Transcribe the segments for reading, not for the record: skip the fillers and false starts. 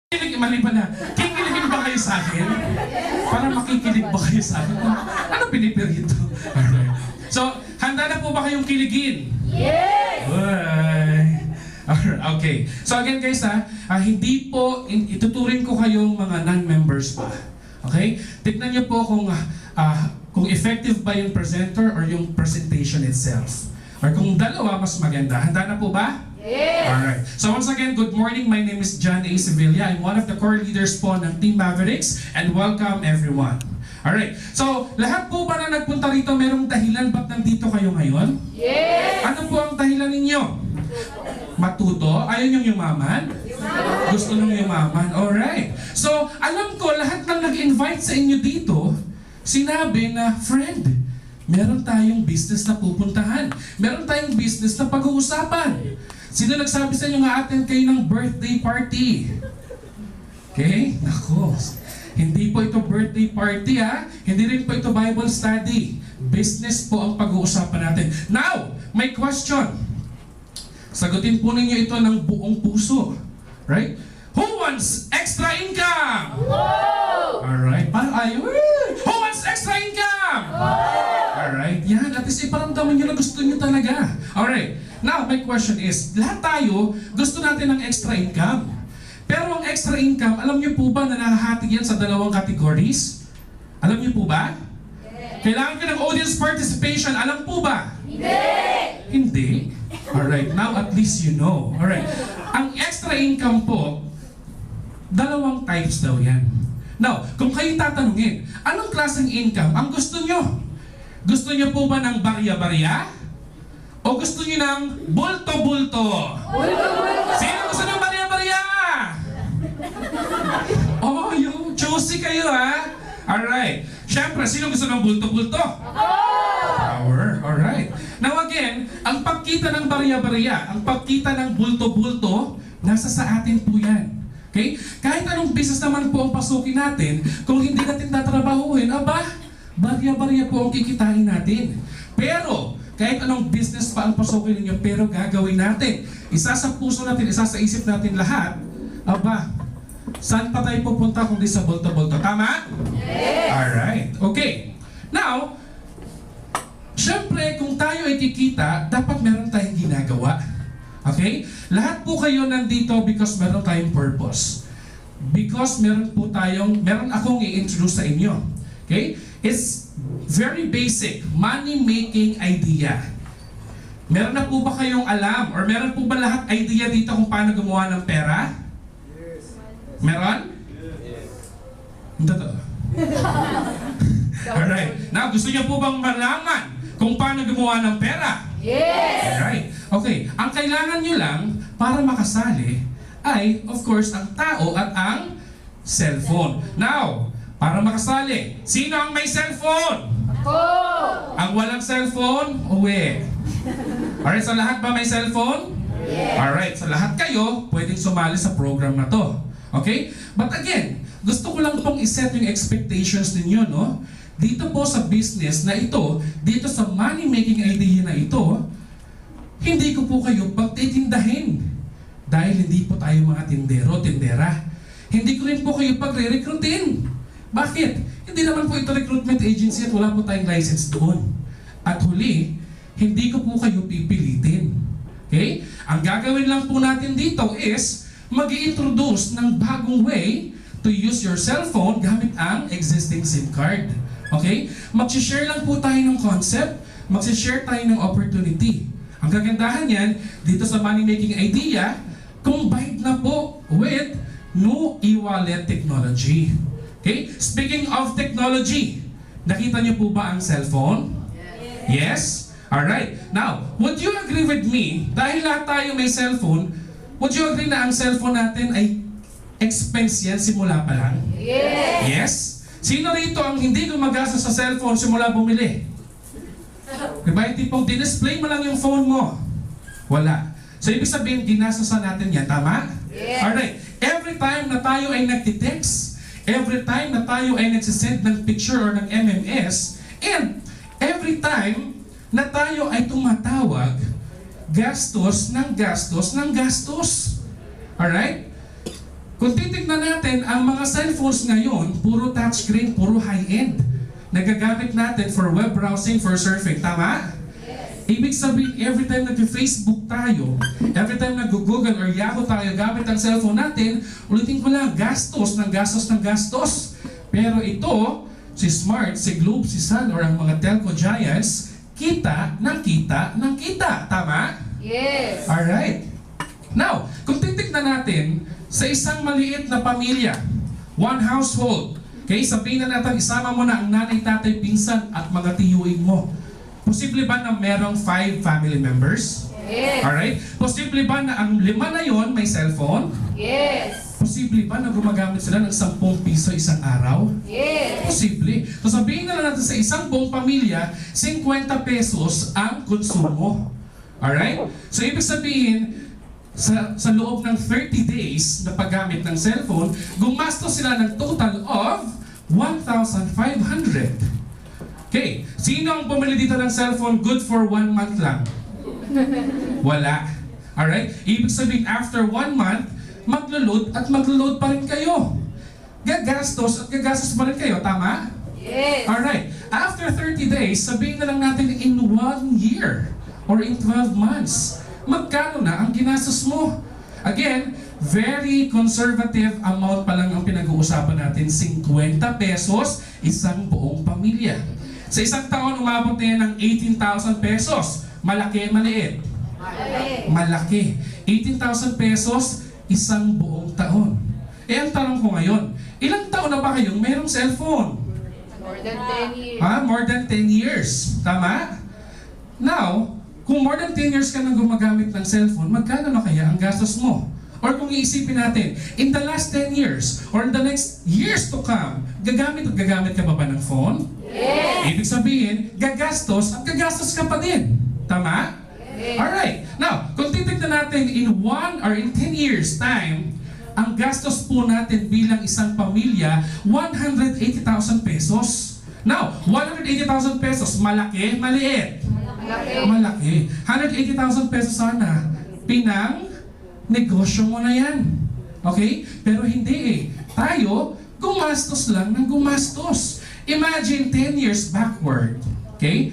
Mali pa na. Kikiligin ba kayo sa akin? Para makikilig ba kayo sa akin? Ano pinipirito? Alright. So, handa na po ba kayong kiligin? Yes! Alright, okay. So again guys hindi po ituturing ko kayong mga non-members pa. Okay? Tignan niyo po kung effective ba yung presenter or yung presentation itself. Or kung dalawa, mas maganda. Handa na po ba? Yes! Alright. So once again, good morning. My name is John A. Sevilla. I'm one of the core leaders po ng Team Mavericks and welcome everyone. Alright. So lahat po ba na nagpunta rito, merong dahilan ba't nandito kayo ngayon? Yes! Ano po ang dahilan ninyo? Matuto? Ayaw niyong yumaman? Gusto niyong yumaman? Alright. So alam ko, lahat ng nag-invite sa inyo dito, sinabi na, friend, meron tayong business na pupuntahan. Meron tayong business na pag-uusapan. Sino nagsabi sa inyo nga attend kayo ng birthday party? Okay? Nako. Hindi po ito birthday party Hindi rin po ito Bible study. Business po ang pag-uusapan natin. Now, may question. Sagutin po ninyo ito ng buong puso. Right? Who wants extra income? Whoa! Alright. Parang ayaw. Who wants extra income? Alright. Yan. At least iparamdaman nyo na gusto nyo talaga. Alright. Now, my question is, lahat tayo gusto natin ng extra income. Pero ang extra income, alam nyo po ba na nahahati yan sa dalawang categories? Alam nyo po ba? Yes. Kailangan ka ng audience participation. Alam po ba? Hindi! Hindi? Alright, now at least you know. Alright. Ang extra income po, dalawang types daw yan. Now, kung kayo tatanungin, anong klaseng income ang gusto nyo? Gusto nyo po ba ng barya-barya? O gusto nyo ng bulto-bulto? Bulto-bulto! Sino gusto ng barya-barya? Oh, yung choosy kayo Alright. Siyempre, sino gusto ng bulto-bulto? Power. Alright. Now again, ang pagkita ng barya-barya, ang pagkita ng bulto-bulto, nasa sa atin po yan. Okay? Kahit anong business naman po ang pasukin natin, kung hindi natin tatrabahuhin, barya-barya po ang kikitain natin. Pero, kahit anong business pa ang pasukin ninyo, pero gagawin natin. Isa sa puso natin, isa sa isip natin lahat, saan pa tayo pupunta kung di sa bulto-bulto? Tama? Yes! Alright. Okay. Now, syempre, kung tayo ay kikita, dapat meron tayong ginagawa. Okay? Lahat po kayo nandito because meron tayong purpose. Because meron akong i-introduce sa inyo. Okay? It's very basic. Money-making idea. Meron na po ba kayong alam? Or meron po ba lahat idea dito kung paano gumawa ng pera? Meron? Yes. Totoo. Alright. Now, gusto niyo po bang malaman kung paano gumawa ng pera? Yes! Alright. Okay. Ang kailangan nyo lang para makasali ay, of course, ang tao at ang cellphone. Now, para makasali, sino ang may cellphone? Ako! Ang walang cellphone, uwi. Alright, so lahat ba may cellphone? Yes! Alright, so lahat kayo pwedeng sumali sa program na to. Okay? But again, gusto ko lang pong iset yung expectations ninyo, no? Dito po sa business na ito, dito sa money-making idea na ito, hindi ko po kayo pagtitindahin. Dahil hindi po tayo mga tindero, tindera. Hindi ko rin po kayo pagre-recruitin. Bakit? Hindi naman po ito recruitment agency at wala po tayong license doon. At huli, hindi ko po kayo pipilitin. Okay? Ang gagawin lang po natin dito is mag-i-introduce ng bagong way to use your cellphone gamit ang existing SIM card. Okay? Mag-share lang po tayo ng concept, mag-share tayo ng opportunity. Ang kagandahan yan, dito sa money-making idea, combined na po with new e-wallet technology. Okay? Speaking of technology, nakita niyo po ba ang cellphone? Yes? Alright. Now, would you agree with me, dahil lahat tayo may cellphone, would you agree na ang cellphone natin ay expense yan simula pa lang? Yes! Yes? Sino rito ang hindi gumagasa sa cellphone simula bumili? Diba? Yung tipong display mo lang yung phone mo. Wala. So, ibig sabihin, ginasasan natin yan. Tama? Yes! Alright. Every time na tayo ay nagtitext, every time na tayo ay nagsisend ng picture or ng MMS, and every time na tayo ay tumatawag, gastos ng gastos ng gastos. Alright? Kung titignan natin, ang mga cellphones ngayon, puro touchscreen, puro high-end. Nagagamit natin for web browsing, for surfing. Tama? Ibig sabihin, every time nag-Facebook tayo, every time nag-Google or Yahoo tayo gamit ang cellphone natin, ulitin ko lang, gastos ng gastos ng gastos. Pero ito, si Smart, si Globe, si Sun, or ang mga telco giants, kita ng kita ng kita. Tama? Yes. Alright. Now, kung titignan natin, sa isang maliit na pamilya, one household, okay, sabihin na natin, isama mo na ang nanay, tatay, pinsan, at mga tiyuin mo. Posible ba na merong 5 family members? Yes. Alright? Posible ba na ang 5 na yon may cellphone? Yes. Posible ba na gumagamit sila ng 10 piso isang araw? Yes. Posible. So sabihin na lang natin sa isang buong pamilya, 50 pesos ang konsumo. Alright? So ibig sabihin, sa loob ng 30 days na paggamit ng cellphone, gumastos sila ng total of 1,500. Okay, sino ang bumili dito ng cellphone good for 1 month lang? Wala. Alright? Ibig sabihin, after 1 month, maglo-load at maglo-load pa rin kayo. Gagastos at gagastos pa rin kayo, tama? Yes. Alright. After 30 days, sabihin na lang natin in 1 year or in 12 months, magkano na ang ginastos mo? Again, very conservative amount pa lang ang pinag-uusapan natin, 50 pesos, isang buong pamilya. Sa isang taon, umabot na yan ng 18,000 pesos. Malaki, maliit? Malaki. Malaki. 18,000 pesos, isang buong taon. Eh, ang tanong ko ngayon, ilang taon na ba kayong mayroong cellphone? More than 10 years. More than 10 years. Tama? Now, kung more than 10 years ka nang gumagamit ng cellphone, magkano na kaya ang gastos mo? Or kung iisipin natin, in the last 10 years, or in the next years to come, gagamit ka pa ba ng phone? Yes. Ibig sabihin, gagastos at gagastos ka pa din. Tama? Yes. Alright. Now, kung titignan natin in 1 or in 10 years time, ang gastos po natin bilang isang pamilya, 180,000 pesos. Now, 180,000 pesos, malaki, maliit? Malaki. Malaki. 180,000 pesos sana, pinang negosyo mo na yan. Okay? Pero hindi eh. Tayo, gumastos lang ng gumastos. Imagine 10 years backward. Okay?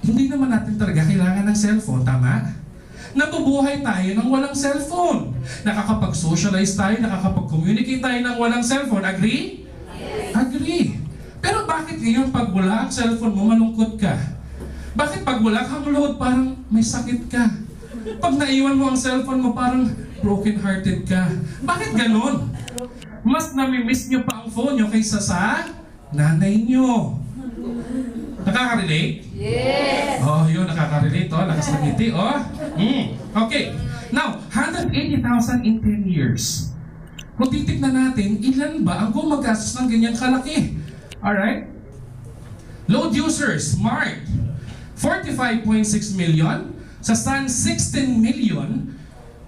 Hindi naman natin talaga kailangan ng cellphone, tama? Nabubuhay tayo ng walang cellphone. Nakakapag-socialize tayo, nakakapag-communicate tayo ng walang cellphone. Agree? Yes. Agree. Pero bakit ngayon pag wala ang cellphone mo, malungkot ka? Bakit pag wala kang load, parang may sakit ka? Pag naiwan mo ang cellphone mo, parang broken-hearted ka. Bakit ganon? Mas namimiss nyo pa ang phone nyo kaysa sa nanay nyo. Nakaka-relate? Yes. Oh, yun, nakaka-relate. Oh, lakas ng ngiti. Oh. Okay. Now, 180,000 in 10 years. Kung titignan natin, ilan ba ang gumagastos ng ganyang kalaki? Alright? Load users, Smart, 45.6 million. Sa Sun, 16 million.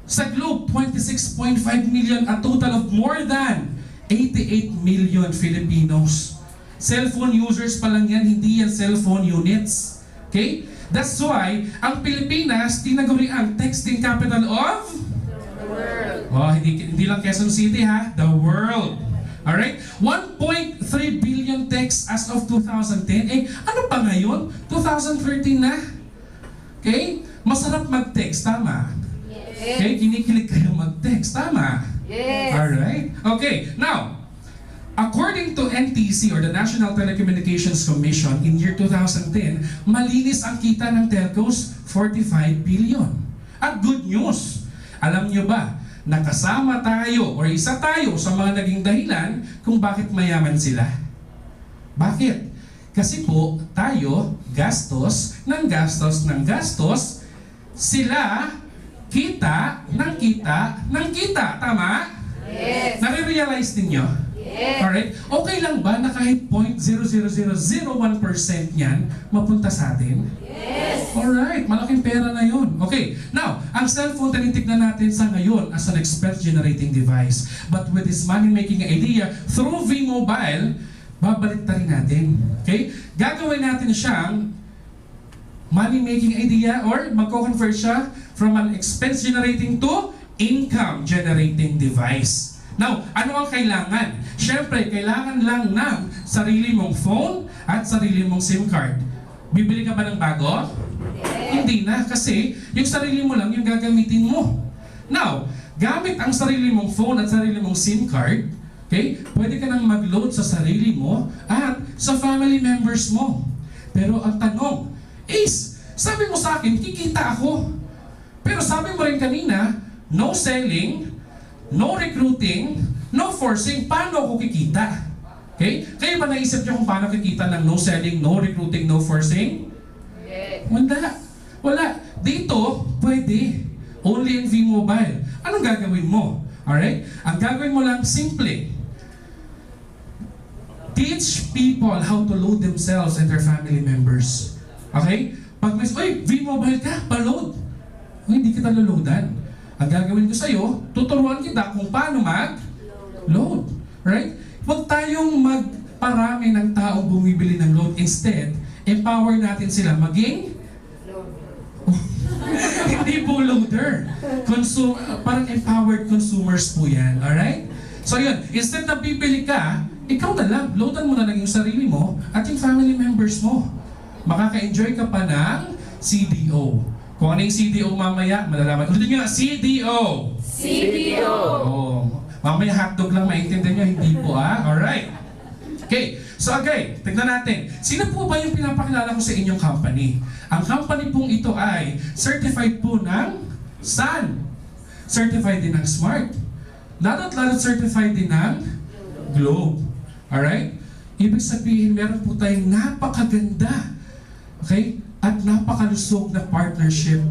Sa Globe, 26.5 million. A total of more than 88 million Filipinos. Cellphone users pa lang yan, hindi yan cellphone units. Okay? That's why, ang Pilipinas, tinaguri ang texting capital of? The world. Oh, hindi lang Quezon City ha, the world. Alright? 1.3 billion texts as of 2010. Eh, ano pa ngayon? 2013 na? Okay? Masarap mag-text, tama? Yes. Okay? Kinikilig kayo mag-text, tama? Yes. Alright? Okay, now, according to NTC or the National Telecommunications Commission in year 2010, malinis ang kita ng telcos, 45 billion. At good news, alam nyo ba, nakasama tayo or isa tayo sa mga naging dahilan kung bakit mayaman sila. Bakit? Kasi po, tayo, gastos ng gastos ng gastos, sila, kita ng kita ng kita. Tama? Yes. Nare-realize ninyo? Yes. Alright? Okay lang ba na kahit 0.00001% yan mapunta sa atin? Yes. Alright, malaking pera na yun. Okay, now, ang cellphone tinitignan natin sa ngayon as an expense-generating device. But with this money-making idea, through V-Mobile, babalik rin natin. Okay? Gagawin natin siyang money-making idea or magko-convert siya from an expense-generating to income-generating device. Now, ano ang kailangan? Siyempre, kailangan lang ng sarili mong phone at sarili mong SIM card. Bibili ka ba ng bago? Hindi na, kasi yung sarili mo lang yung gagamitin mo. Now, gamit ang sarili mong phone at sarili mong SIM card, okay, pwede ka nang mag-load sa sarili mo at sa family members mo. Pero ang tanong is, sabi mo sa akin, kikita ako. Pero sabi mo rin kanina, no selling, no recruiting, no forcing, paano ako kikita? Okay? Kayo ba naisip niyo kung paano kikita ng no selling, no recruiting, no forcing? Yes. Wala. Dito, pwede. Only in V-Mobile. Anong gagawin mo? Alright? Ang gagawin mo lang, simple. Teach people how to load themselves and their family members. Okay? Pag may, oy, V-Mobile ka, pa-load. Hindi kita loloadan. Ang gagawin ko sa'yo, tuturuan kita kung paano mag-load. Right? Huwag tayong magparami ng taong bumibili ng load. Instead, empower natin sila maging hindi po loader. Parang empowered consumers po yan. Alright? So yun, instead na bibili ka, ikaw na lang, loadan mo na lang yung sarili mo at yung family members mo. Makaka-enjoy ka pa ng CDO. Kung ano yung CDO mamaya, malalaman. Ulitin nyo na, CDO! CDO. Oh, mamaya hotdog lang maintindihan nyo, hindi po Alright. Okay, so okay, tignan natin. Sino po ba yung pinapakilala ko sa inyong company? Ang company pong ito ay certified po ng Sun. Certified din ng Smart. Lalo't certified din ng Globe. Alright? Ibig sabihin, meron po tayong napakaganda, okay, at napakalusog na partnership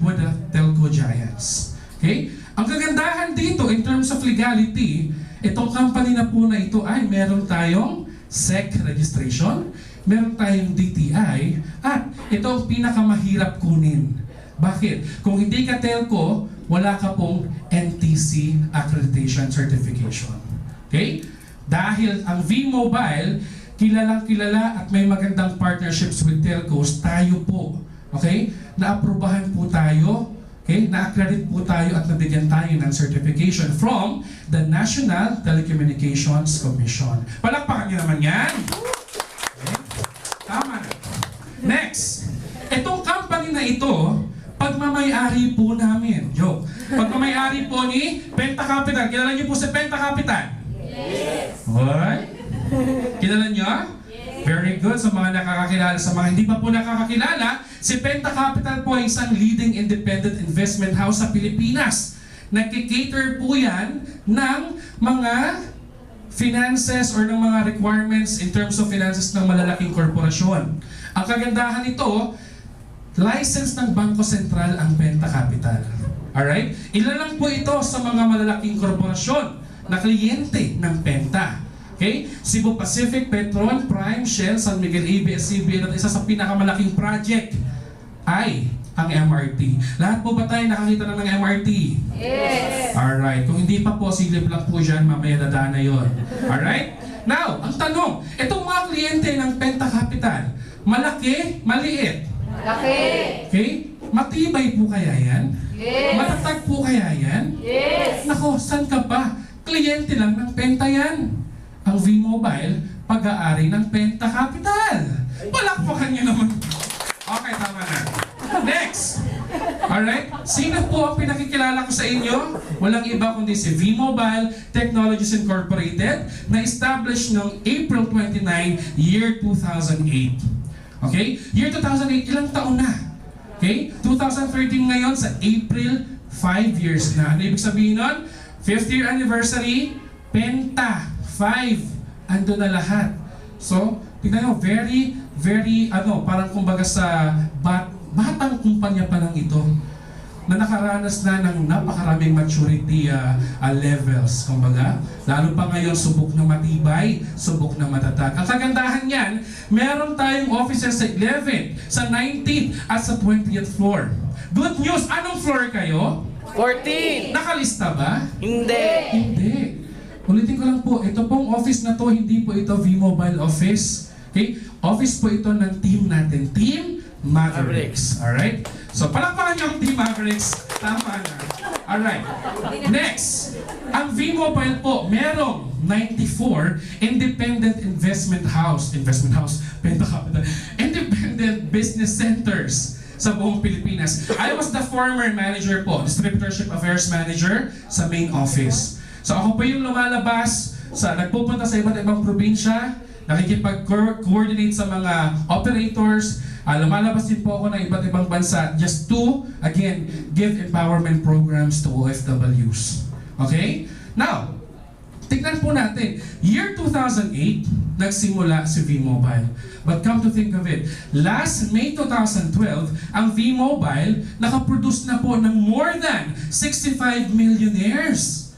with the telco giants. Okay? Ang kagandahan dito in terms of legality, itong company na po na ito ay meron tayong SEC registration, meron tayong DTI, at ito ang pinakamahirap kunin. Bakit? Kung hindi ka telco, wala ka pong NTC accreditation certification. Okay? Dahil ang V-Mobile, kilalang-kilala at may magandang partnerships with telcos, tayo po, okay? Naaprubahan po tayo, okay? Na-accredit po tayo at nabigyan tayo ng certification from the National Telecommunications Commission. Palakpakan niyo naman yan. Okay? Tama. Next, itong company na ito, pagmamay-ari po namin. Joke. Pagmamay-ari po ni Penta Capital. Kilala niyo po si Penta Capital? Yes. What? Kilala niyo? Yes. Very good. Sa mga nakakakilala, sa mga hindi pa po nakakakilala, si Penta Capital po ay isang leading independent investment house sa Pilipinas. Nagki-cater po yan ng mga finances or ng mga requirements in terms of finances ng malalaking korporasyon. Ang kagandahan nito, license ng Bangko Sentral ang Penta Capital. Alright? Ilan lang po ito sa mga malalaking korporasyon na kliyente ng Penta. Okay? Cebu Pacific, Petron, Prime, Shell, San Miguel, ABS-CBN at isa sa pinakamalaking project ay ang MRT. Lahat po ba tayo nakakita na ng MRT? Yes. Alright. Kung hindi pa po, silip lang po dyan, mamaya dadaan na yun. Alright? Now, ang tanong, itong mga kliyente ng Penta Capital, malaki, maliit? Laki. Okay? Matibay po kaya yan? Yes. Matatag po kaya yan? Yes. Nako, saan ka ba? Kliyente lang ng Penta yan. Ang V-Mobile, pag-aari ng Penta Capital. Palakpakan niyo naman. Okay, tama na. Next. Alright? Sino po ang pinakikilala ko sa inyo? Walang iba kundi si V-Mobile Technologies Incorporated na established noong April 29, year 2008. Okay? Year 2008, ilang taon na? Okay? 2013 ngayon sa April, 5 years na. Ano ibig sabihin nun? 5th year anniversary, Penta, 5. Ando na lahat. So, tignan nyo, very, parang kumbaga sa batang kumpanya pa lang ito na nakaranas na ng napakaraming maturity levels. Kumbaga, lalo pa ngayon, subok na matibay, subok na matatag. Ang kagandahan yan, meron tayong offices sa 11th, sa 19th, at sa 20th floor. Good news! Anong floor kayo? 14! Nakalista ba? Hindi! Hindi. Ulitin ko lang po, ito pong office na to, hindi po ito V-Mobile office. Okay? Office po ito ng team natin. Team Mavericks. Alright? So, palakpakan niyo ang Team Mavericks. Tama na. Alright. Next, ang V-Mobile po, merong 94 independent investment house, benta capital, independent business centers sa buong Pilipinas. I was the former manager po, distributorship affairs manager sa main office. So ako po yung lumalabas, nagpupunta sa iba't ibang probinsya, nakikipag-coordinate sa mga operators, lumalabas din po ako ng iba't ibang bansa just to, again, give empowerment programs to OFWs. Okay? Now, tignan po natin, year 2008, nagsimula si V-Mobile. But come to think of it, last May 2012, ang V-Mobile nakaproduce na po ng more than 65 millionaires.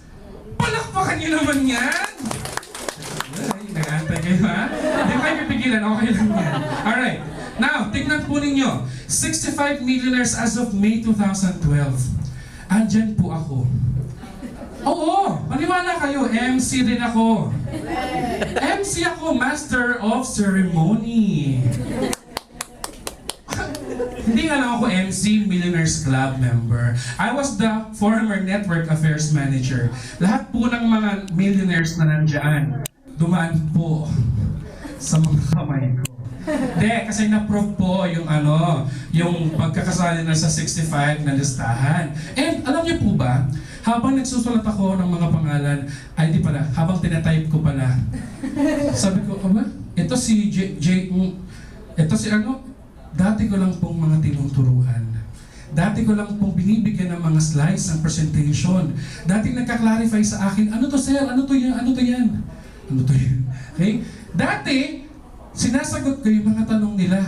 Palakpakan niyo naman yan! Ay, nag-aantay kayo ha? Hindi kayo pipigilan, okay lang yan. Alright, now, tignan po ninyo, 65 millionaires as of May 2012. Andyan po ako. Oo, maniwala kayo, MC rin ako. MC ako, Master of Ceremony. Hindi nga lang ako MC, Millionaires Club member. I was the former Network Affairs Manager. Lahat po ng mga millionaires na nandyan, dumaan po sa mga kamay ko. Hindi, kasi na-prove po yung pagkakasali na sa 65 na listahan. And alam niyo po ba, habang nagsusulat ako ng mga pangalan, di pala, habang tinatype ko pala, sabi ko, ito si dati ko lang pong mga tinuturuan. Dati ko lang pong binibigyan ng mga slides ng presentation. Dati nagka-clarify sa akin, ano to sir, ano to yan? Okay? Dati, sinasagot ko yung mga tanong nila.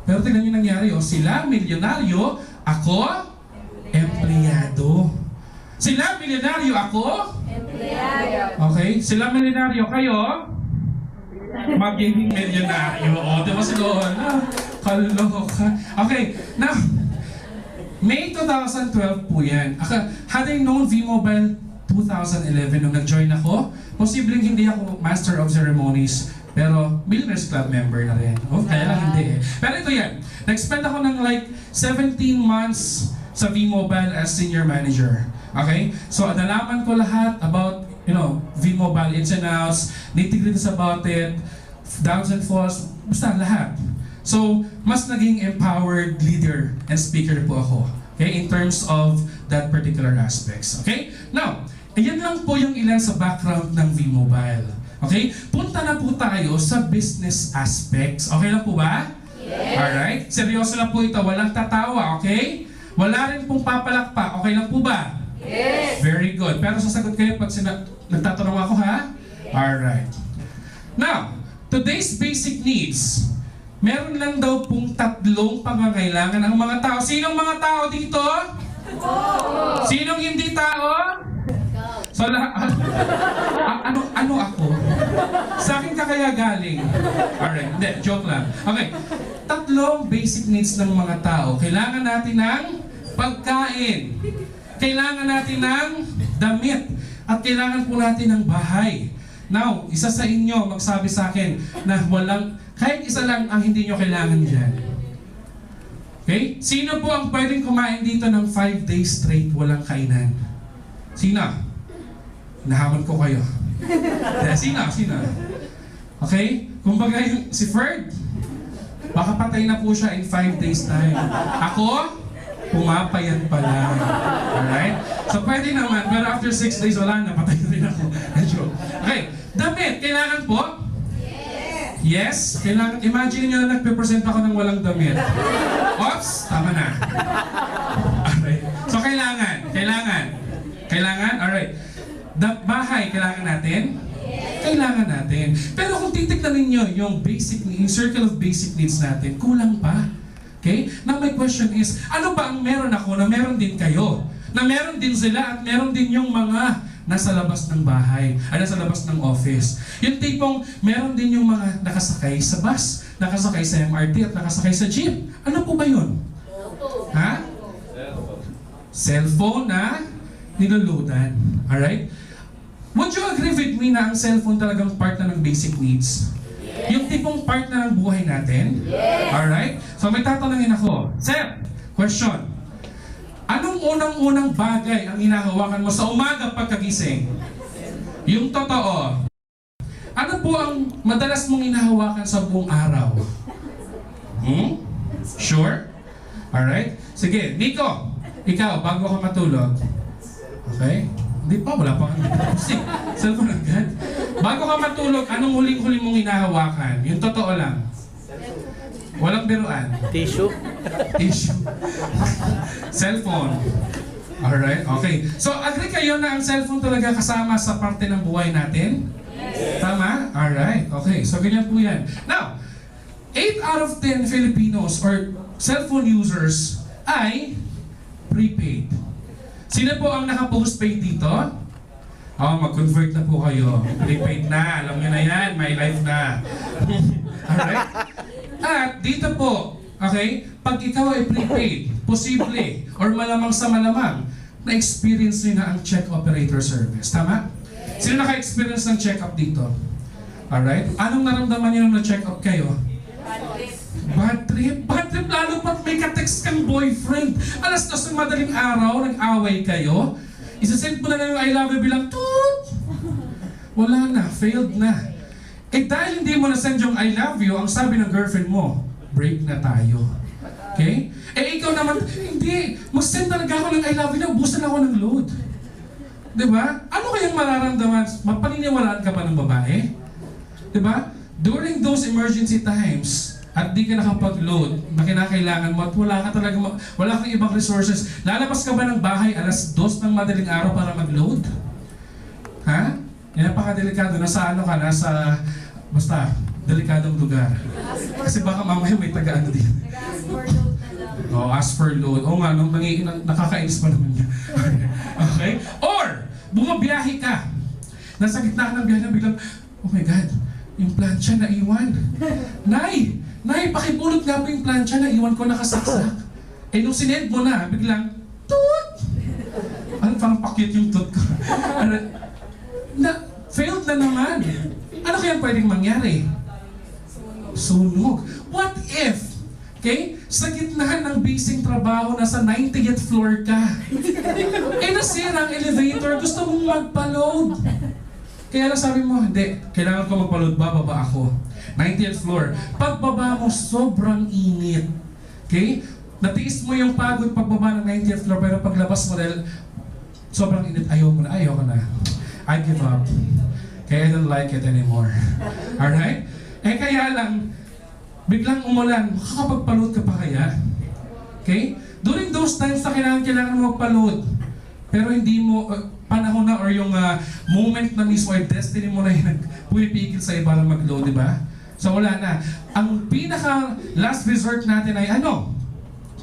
Pero tingnan nyo nangyari, sila milyonaryo, ako, empleyado. Sila milyonaryo, ako? Empleyado. Okay? Sila milyonaryo, kayo? Magiging milyonaryo. Diba si Lohan? Kaloka. Okay, now, May 2012 po yan. Had I known V-Mobile 2011 nung nag-join ako, posibleng hindi ako Master of Ceremonies, pero Millionaires Club member na rin. Kaya lang hindi eh. Pero ito yan. Nag-spend ako ng like 17 months sa V-Mobile as senior manager. Okay? So, nalaman ko lahat about, V-Mobile ins and outs, nitty-gritties about it, downs and falls, basta lahat. So, mas naging empowered leader and speaker po ako. Okay? In terms of that particular aspects. Okay? Now, ayan lang po yung ilan sa background ng V-Mobile. Okay? Punta na po tayo sa business aspects. Okay lang po ba? Yes. Alright? Seryoso na po ito. Walang tatawa, okay? Wala rin pong papalakpak. Okay lang po ba? Yes. Very good. Pero sasagot kayo pag nagtatanong ako, ha? Alright. Now, today's basic needs. Meron lang daw pong 3 pangangailangan ng mga tao. Sinong mga tao dito? Sinong hindi tao? So, ano ako? Sa akin ka kaya galing? Alright, hindi, joke lang. Okay, 3 basic needs ng mga tao. Kailangan natin ng pagkain. Kailangan natin ng damit. At kailangan po natin ng bahay. Now, isa sa inyo magsabi sa akin na kahit isa lang ang hindi nyo kailangan dyan. Okay? Sino po ang pwedeng kumain dito ng 5 days straight walang kainan? Sino? Nahaman ko kayo. Sino? Okay? Kumbaga si Ferd, baka patay na po siya in 5 days time. Ako, pumapayat pa lang. Alright? So pwede naman, pero after 6 days wala na, patay na rin ako. Okay, damit, kailangan po? Yes, kailangan. Imagine nyo na nagpe-present ako ng walang damit. Oops, tama na. Alright. So kailangan. Alright. Bahay, kailangan natin? Kailangan natin. Pero kung titignan ninyo yung circle of basic needs natin, kulang pa. Okay? Now my question is, ano ba ang meron ako na meron din kayo? Na meron din sila at meron din yung mga nasa labas ng bahay, nasa labas ng office. Yung tipong meron din yung mga nakasakay sa bus, nakasakay sa MRT at nakasakay sa jeep. Ano po ba yun? Ha? Cellphone na niluludan. Alright? Would you agree with me na ang cellphone talagang part na ng basic needs? Yung tipong part na ng buhay natin? Alright? So may tatanungin ako. Sir, question. Anong unang-unang bagay ang hinahawakan mo sa umaga pagkagising? Yung totoo. Ano po ang madalas mong hinahawakan sa buong araw? Sure? Alright? Sige, Nico, ikaw, bago ka matulog. Okay? Hindi pa, wala pa. Cellphone agad. Bago ka matulog, anong huling-huling mong hinahawakan? Yung totoo lang. Walang biruan. Tissue. Issue. Cellphone. Alright, okay. So, agree kayo na ang cellphone talaga kasama sa parte ng buhay natin? Yes. Tama? Alright, okay. So, ganyan po yan. Now, 8 out of 10 Filipinos or cellphone users ay prepaid. Sino po ang naka-postpaid dito? Mag-convert na po kayo. Prepaid na. Alam nyo na yan. My life na. Alright? At dito po, okay, pag ikaw ay prepaid, posible, or malamang sa malamang, na-experience nyo na ang check operator service. Tama? Sino naka-experience ng check-up dito? Alright? Anong naramdaman nyo nung na-check-up kayo? Bad trip? Bad trip lalo pat may ka-text kang boyfriend. Alas 2 ng madaling araw, nag-away kayo. Isasend mo na lang yung I love you bilang toot! Wala na, failed na. Eh dahil hindi mo na-send yung I love you, ang sabi ng girlfriend mo, break na tayo. Okay? Eh ikaw naman, hindi. Mag-send talaga ako ng I love you na, ubusan ako ng load. Diba? Ano kayang mararamdaman? Mapaniniwalaan ka pa ng babae? Diba? During those emergency times, at di ka nakapag-load na kinakailangan mo at wala kang ibang resources, lalabas ka ba ng bahay alas 2 ng madaling araw para mag-load? Ha? Yan, napaka-delikado. Nasa ano ka? Nasa, basta, delikadong lugar. Kasi baka mamaya may taga-ano din. Ask for load. Oo nga, nakakainis pa naman yan. Okay? Or, bumabiyahe ka. Nasa gitna ka ng biyahe na biglang, oh my God, yung plancha na iwan. Nay, pakipulot nga po yung plancha na iwan ko nakasaksak. Eh nung sinend mo na, biglang, toot! Ano, parang pakit yung toot ko. Failed na naman. Ano kaya pwedeng mangyari? Sunog. What if, okay, sa gitna ng basing trabaho, nasa 90th floor ka, eh nasira ang elevator, gusto mong magpa-load. Kaya lang sabi mo, hindi, kailangan ko magpa-load, bababa ako. 90th floor. Pagbaba mo, sobrang init. Okay? Natiis mo yung pagod pagbaba ng 90th floor, pero paglabas mo dahil sobrang init, ayaw ko na. I give up. Kaya I don't like it anymore. Alright? Eh kaya lang, biglang umulan, makakapagpa-load ka pa kaya? Okay? During those times na kailangan mo magpa-load, pero hindi mo, panahon na or yung moment na mismo ay destiny mo na yung pumipigil sa'yo para mag-load, di ba? So wala na. Ang pinaka last resort natin ay ano?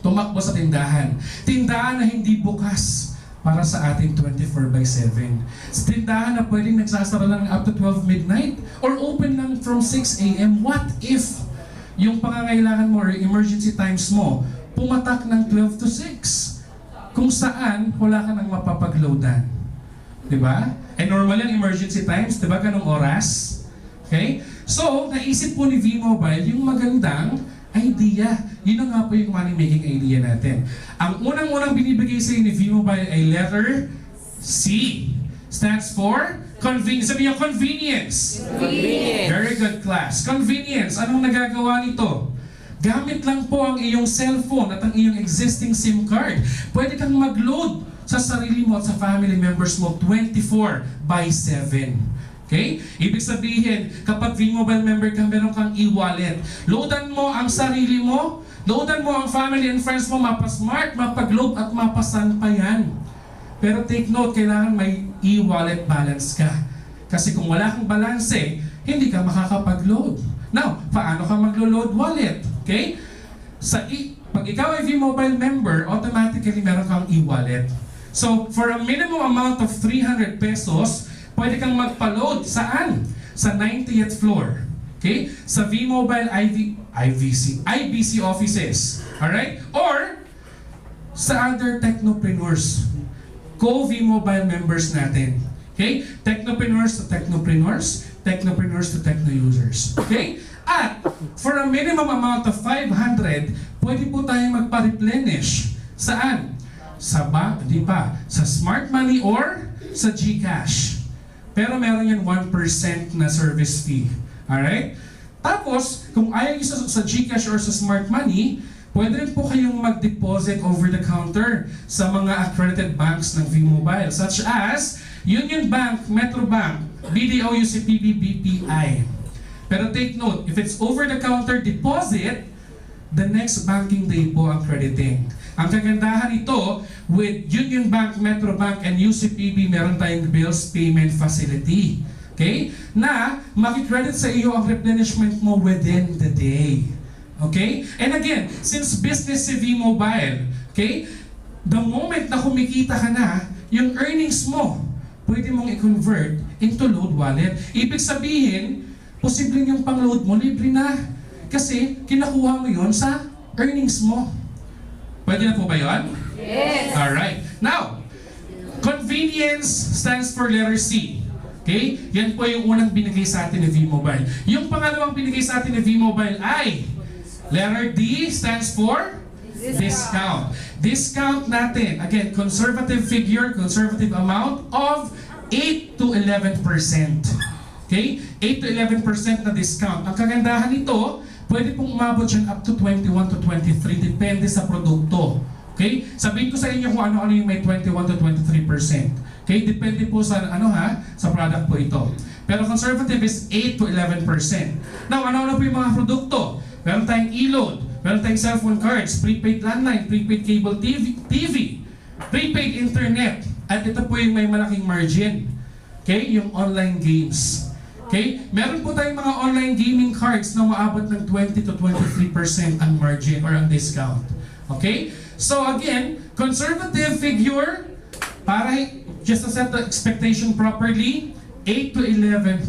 Tumakbo sa tindahan. Tindahan na hindi bukas para sa ating 24/7. Sa tindahan na pwedeng nagsasara lang up to 12 midnight or open lang from 6 a.m. What if yung pangangailangan mo or emergency times mo pumatak ng 12 to 6? Kung saan wala ka nang mapapagloadan. Diba? And normal yung emergency times, diba ganong oras? Okay? So, naisip po ni V-Mobile yung magandang idea. Yun na nga po yung money-making idea natin. Ang unang-unang binibigay sa ni V-Mobile ay letter C. Stands for convenience. Sabi niyo, convenience. Convenience. Very good class. Convenience. Anong nagagawa nito? Gamit lang po ang iyong cellphone at ang iyong existing SIM card. Pwede kang mag-load sa sarili mo at sa family members mo 24/7. Okay? Ibig sabihin, kapag V-Mobile member ka, meron kang e-wallet. Loadan mo ang sarili mo, loadan mo ang family and friends mo, mapa-smart, mapa-globe at mapasan pa yan. Pero take note, kailangan may e-wallet balance ka. Kasi kung wala kang balanse, hindi ka makakapag-load. Now, paano ka maglo-load wallet? Okay? Pag ikaw ay V-Mobile member, automatically meron kang e-wallet. So, for a minimum amount of 300 pesos, pwede kang magpa-load. Saan? Sa 90th floor. Okay? Sa V-Mobile IBC offices. Alright? Or, sa other technopreneurs. Co-V-Mobile members natin. Okay? Technopreneurs to technopreneurs. Technopreneurs to techno-users. Okay? At, for a minimum amount of 500, pwede po tayong magpa-replenish. Saan? sa bank, di ba? Sa Smart Money or sa GCash. Pero meron yan 1% na service fee. Alright? Tapos, kung ayaw nyo sa GCash or sa Smart Money, pwede rin po kayong mag-deposit over the counter sa mga accredited banks ng V-Mobile, such as Union Bank, Metro Bank, BDO, UCPB, BPI. Pero take note, if it's over the counter deposit, the next banking day po ang crediting. Ang kagandahan ito, with Union Bank, Metro Bank, and UCPB, meron tayong bills payment facility. Okay? Na makikredit sa iyo ang replenishment mo within the day. Okay? And again, since business si V-Mobile, okay, the moment na kumikita ka na, yung earnings mo, pwede mong i-convert into load wallet. Ibig sabihin, posibleng yung pang-load mo, libre na. Kasi kinakuha mo yon sa earnings mo. Pwede na po ba yun? Yes. Alright. Now, convenience stands for letter C. Okay? Yan po yung unang binigay sa atin ni V-Mobile. Yung pangalawang binigay sa atin ni V-Mobile ay letter D stands for discount. Discount natin, again, conservative figure, conservative amount of 8 to 11%. Okay? 8 to 11% na discount. Ang kagandahan nito, pwede pong umabot yan up to 21 to 23, depende sa produkto. Okay? Sabihin ko sa inyo kung ano-ano yung may 21 to 23%. Okay? Depende po sa sa product po ito. Pero conservative is 8 to 11%. Now, ano-ano po yung mga produkto? Meron tayong e-load, meron tayong cellphone cards, prepaid landline, prepaid cable TV, prepaid internet, at ito po yung may malaking margin. Okay? Yung online games. Okay? Meron po tayong mga online gaming cards na maabot ng 20 to 23% ang margin or ang discount. Okay? So again, conservative figure, para just to set the expectation properly, 8 to 11%.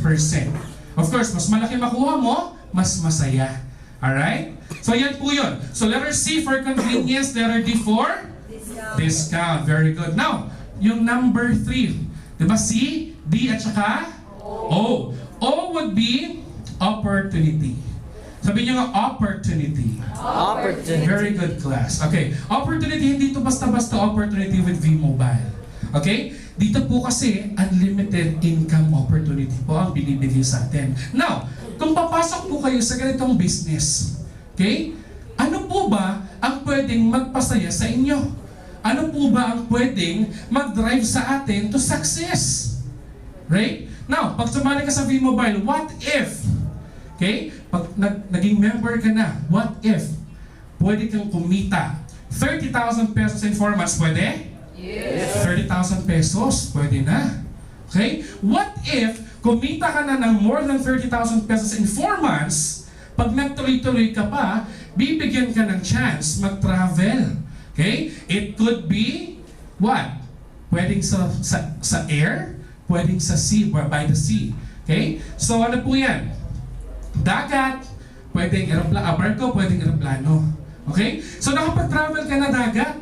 Of course, mas malaki makuha mo, mas masaya. Alright? So yan po yun. So letter C for convenience, letter D for discount. Very good. Now, yung number 3. Diba C, D at saka O. O would be opportunity. Sabi niyo nga, opportunity. Opportunity. Very good class. Okay. Opportunity, hindi to basta-basta opportunity with V-Mobile. Okay? Dito po kasi, unlimited income opportunity po ang binibigay sa atin. Now, kung papasok po kayo sa ganitong business, okay? Ano po ba ang pwedeng magpasaya sa inyo? Ano po ba ang pwedeng mag-drive sa atin to success? Right? Now, pag sumali ka sa V-Mobile, what if? Okay? Pag naging member ka na, what if? Pwede kang kumita 30,000 pesos in 4 months, pwede? Yes. 30,000 pesos, pwede na. Okay? What if kumita ka na ng more than 30,000 pesos in 4 months, pag nagtuloy-tuloy ka pa, bibigyan ka ng chance mag-travel. Okay? It could be, what? Pwedeng sa air, pwedeng sa sea, or by the sea. Okay? So ano po yan? Dagat, pwedeng barko, pwedeng eroplano. Okay? So nakapag-travel ka na dagat,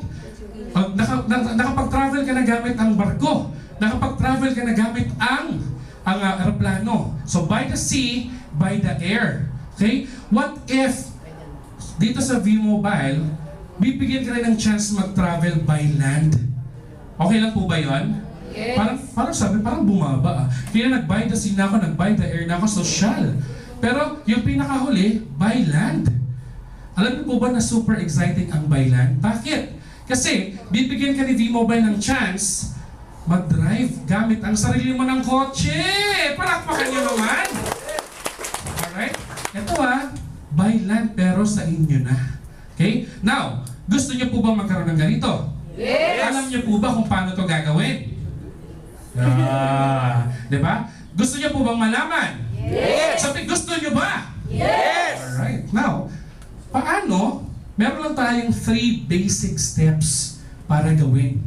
nakapag-travel ka na gamit ang barko, nakapag-travel ka na gamit ang eroplano. So by the sea, by the air. Okay? What if dito sa V-Mobile, bibigyan ka rin ng chance mag-travel by land? Okay lang po ba yun? Yes. Parang bumaba. Kaya nag-by the sea na ako, nag-by the air na ako, social. Pero yung pinakahuli, by land. Alam niyo po ba na super exciting ang by land? Bakit? Kasi bibigyan ka ni V-Mobile ng chance mag-drive gamit ang sarili mo ng kotse. Palakpakan niyo naman. Alright? Ito by land pero sa inyo na. Okay? Now, gusto niyo po ba magkaroon ng ganito? Yes. Alam niyo po ba kung paano to gagawin? Di ba? Gusto niyo po bang malaman? Yes. Sabi, gusto niyo ba? Yes. Alright. Now, paano? Meron lang tayong 3 basic steps para gawin.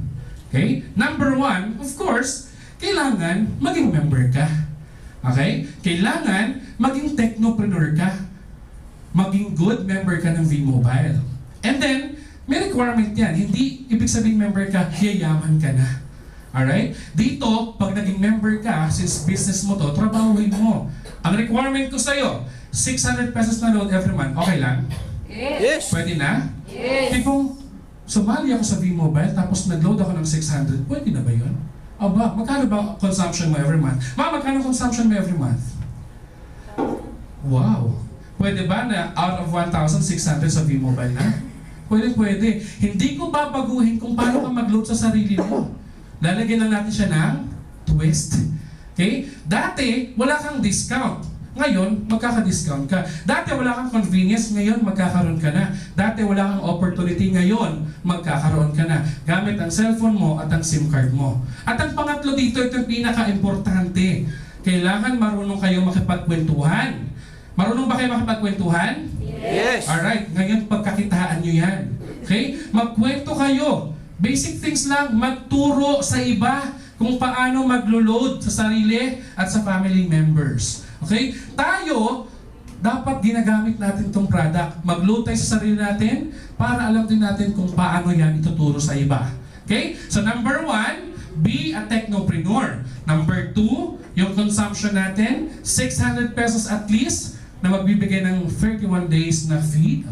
Okay? Number 1, of course, kailangan maging member ka. Okay? Kailangan maging technopreneur ka. Maging good member ka ng V-Mobile. And then, may requirement yan. Hindi ibig sabihin member ka, yayaman ka na. Alright? Dito, pag naging member ka, since business mo to, trabahuin mo. Ang requirement ko sa'yo, 600 pesos na load every month. Okay lang? Yes. Pwede na? Yes. Tipong, sumali ako sa V-Mobile tapos nag-load ako ng 600, pwede na ba yun? Aba, magkano ba consumption mo every month? Magkano consumption mo every month? Wow! Pwede ba na out of 1,600 sa V-Mobile na? Pwede. Hindi ko babaguhin kung paano ka mag-load sa sarili mo. Lalagyan lang natin siya ng twist. Okay? Dati, wala kang discount. Ngayon, magkaka-discount ka. Dati wala kang convenience, ngayon magkakaroon ka na. Dati wala kang opportunity, ngayon magkakaroon ka na. Gamit ang cellphone mo at ang SIM card mo. At ang pangatlo dito, ito yung pinaka-importante. Kailangan marunong kayo makipagkwentuhan. Marunong ba kayo makipagkwentuhan? Yes. Alright, ngayon pagkakitaan nyo yan. Okay? Magkwento kayo. Basic things lang, magturo sa iba kung paano maglo-load sa sarili at sa family members. Okay? Tayo, dapat ginagamit natin tong product. Mag-load tayo sa sarili natin para alam din natin kung paano yan ituturo sa iba. Okay? So number 1, be a technopreneur. Number 2, yung consumption natin, 600 pesos at least, na magbibigay ng 31 days na fee.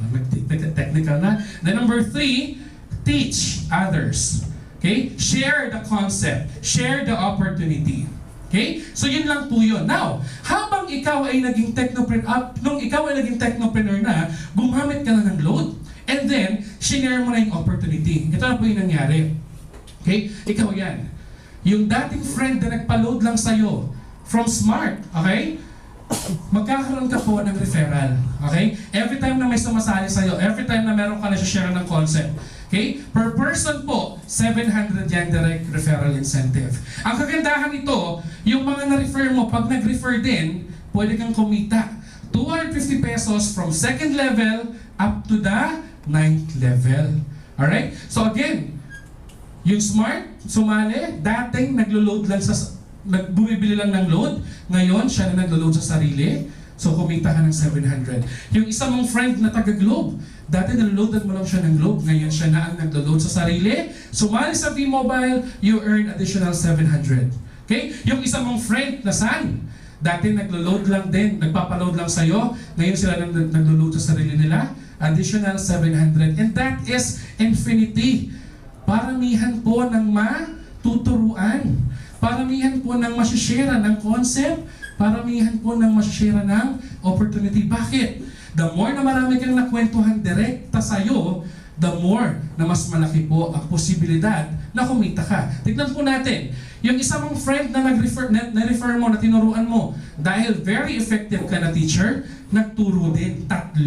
Technical na. Then number 3, teach others. Okay? Share the concept. Share the opportunity. Okay? So yun lang po yun. Now, habang ikaw ay naging technopreneur, nung ikaw ay naging technopreneur na, gumamit ka na ng load, and then, share mo na yung opportunity. Ito na po yung nangyari. Okay? Ikaw yan. Yung dating friend na nagpa-load lang sa'yo, from Smart, okay? Magkakaroon ka po ng referral. Okay? Every time na may sumasali sa'yo, every time na meron ka na share ng concept, okay? Per person po, 700 yan direct referral incentive. Ang kagandahan nito, yung mga na-refer mo, pag nag-refer din, pwede kang kumita. 250 pesos from 2nd level up to the 9th level. Alright? So again, yung Smart, sumali, dating naglo-load lang bumibili lang ng load, ngayon siya na naglo-load sa sarili, so kumita ka ng 700. Yung isa mong friend na taga-Globe, dati naloloadan mo lang siya ng Globe, ngayon siya na ang naglo-load sa sarili, sumali sa V-Mobile, you earn additional 700. Okay? Yung isa mong friend na Sun, dati naglo-load lang din, nagpapaload lang sa'yo, ngayon sila naglo-load sa sarili nila, additional 700. And that is infinity. Paramihan po ng matuturuan. Paramihan po ng masishare ng concept, paramihan po ng masishare ng opportunity. Bakit? The more na marami kang nakwentuhan direkta sa'yo, the more na mas malaki po ang posibilidad na kumita ka. Tignan po natin, yung isa mong friend na na-refer mo, na tinuruan mo, dahil very effective ka na teacher, nagturo din 3.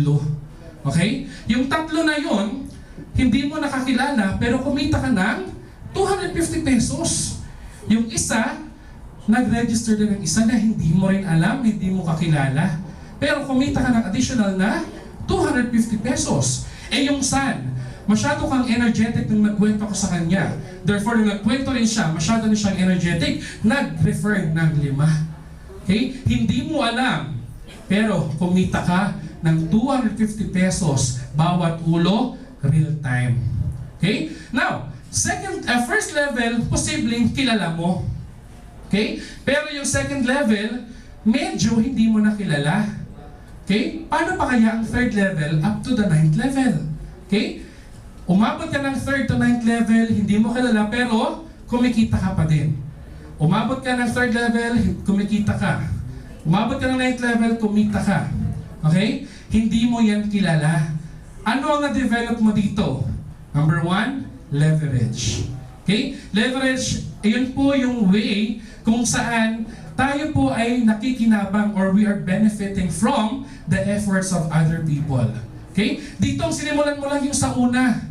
Okay? Yung 3 na yon, hindi mo nakakilala, pero kumita ka ng 250 pesos. Yung isa, nag-register din ng isa na hindi mo rin alam, hindi mo kakilala. Pero kumita ka ng additional na 250 pesos. Eh yung Sun, masyado kang energetic nung nagkwento ko sa kanya. Therefore, nung nagkwento rin siya, masyado rin siyang energetic, nag-refer ng 5. Okay? Hindi mo alam, pero kumita ka ng 250 pesos bawat ulo, real time. Okay? Now, first level, posibleng kilala mo. Okay? Pero yung 2nd level, medyo hindi mo na kilala. Okay? Paano pa kaya ang 3rd level up to the 9th level? Okay? Umabot ka ng 3rd to 9th level, hindi mo kilala, pero kumikita ka pa din. Umabot ka ng 3rd level, kumikita ka. Umabot ka ng 9th level, kumita ka. Okay? Hindi mo yan kilala. Ano ang na-develop mo dito? Number 1, leverage. Okay? Leverage, yun po yung way kung saan tayo po ay nakikinabang or we are benefiting from the efforts of other people. Okay? Dito, sinimulan mo lang yung sa una.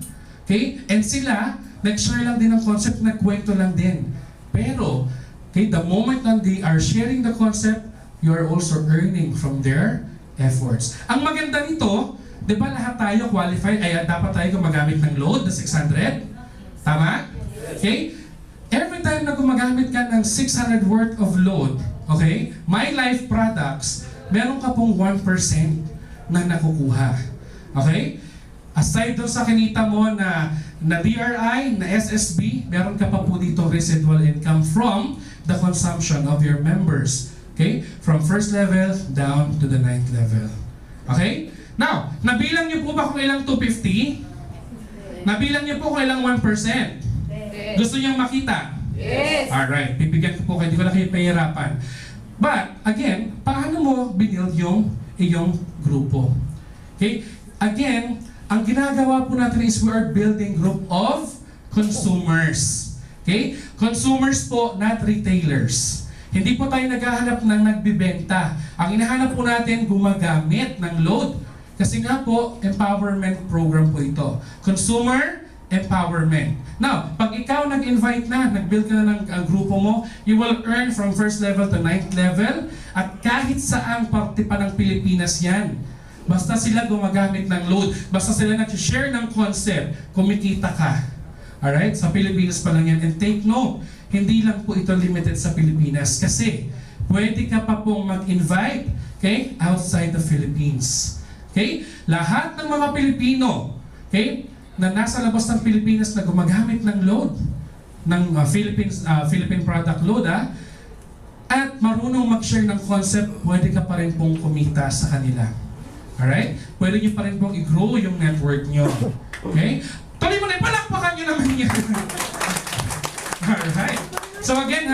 Okay? And sila, nag-share lang din ng concept, nagkwento lang din. Pero, okay, the moment that they are sharing the concept, you are also earning from their efforts. Ang maganda nito, di ba lahat tayo qualified, ay dapat tayo gumagamit ng load na 600? Tama? Okay? Every time na gumagamit ka ng 600 worth of load, okay, My Life products, meron ka pong 1% na nakukuha. Okay? Aside doon sa kinita mo na DRI, na SSB, meron ka pa po dito residual income from the consumption of your members. Okay? From 1st level down to the 9th level. Okay? Now, nabilang niyo po ba kung ilang 250? Nabilang niyo po kung ilang 1%. Gusto niyang makita? Yes. Alright, bibigyan ko po kayo, hindi ko na kayo pahirapan. But, again, paano mo binild yung iyong grupo? Okay? Again, ang ginagawa po natin is we are building group of consumers. Okay? Consumers po, not retailers. Hindi po tayo naghahanap ng nagbibenta. Ang hinahanap po natin, gumagamit ng load. Kasi nga po, empowerment program po ito. Consumer empowerment. Now, pag ikaw nag-invite na, nag-build ka na ng grupo mo, you will earn from first level to 9th level at kahit saang parte pa ng Pilipinas yan. Basta sila gumagamit ng load, basta sila nag-share ng concept, kumikita ka. Alright? Sa Pilipinas pa lang yan. And take note, hindi lang po ito limited sa Pilipinas kasi pwede ka pa pong mag-invite, okay, outside the Philippines. Okay? Lahat ng mga Pilipino, okay, na nasa labas ng Pilipinas na gumagamit ng load, ng Philippine product load, at marunong mag-share ng concept, pwede ka pa rin pong kumita sa kanila. Alright? Pwede nyo pa rin pong i-grow yung network nyo. Okay? Tuloy mo na, palakpakan nyo naman yan. Alright. So again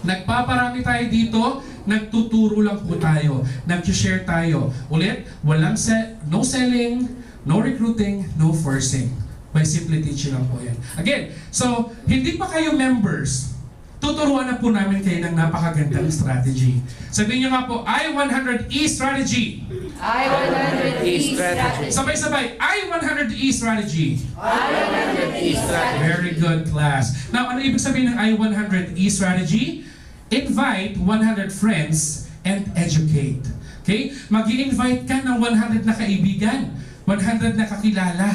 nagpaparami tayo dito, nagtuturo lang po tayo, nag-share tayo. Ulit, no selling, no recruiting, no forcing. By simply teaching lang po yan. Again, so hindi pa kayo members, tuturuan na po namin kayo ng napakagandang strategy. Sabihin nyo nga po, I-100E strategy. I-100E strategy. Sabay-sabay, I-100E strategy. I-100E strategy. Very good, class. Now, ano ibig sabihin ng I-100E strategy? Invite 100 friends and educate. Okay? Mag-i-invite ka ng 100 na kaibigan, 100 na kakilala.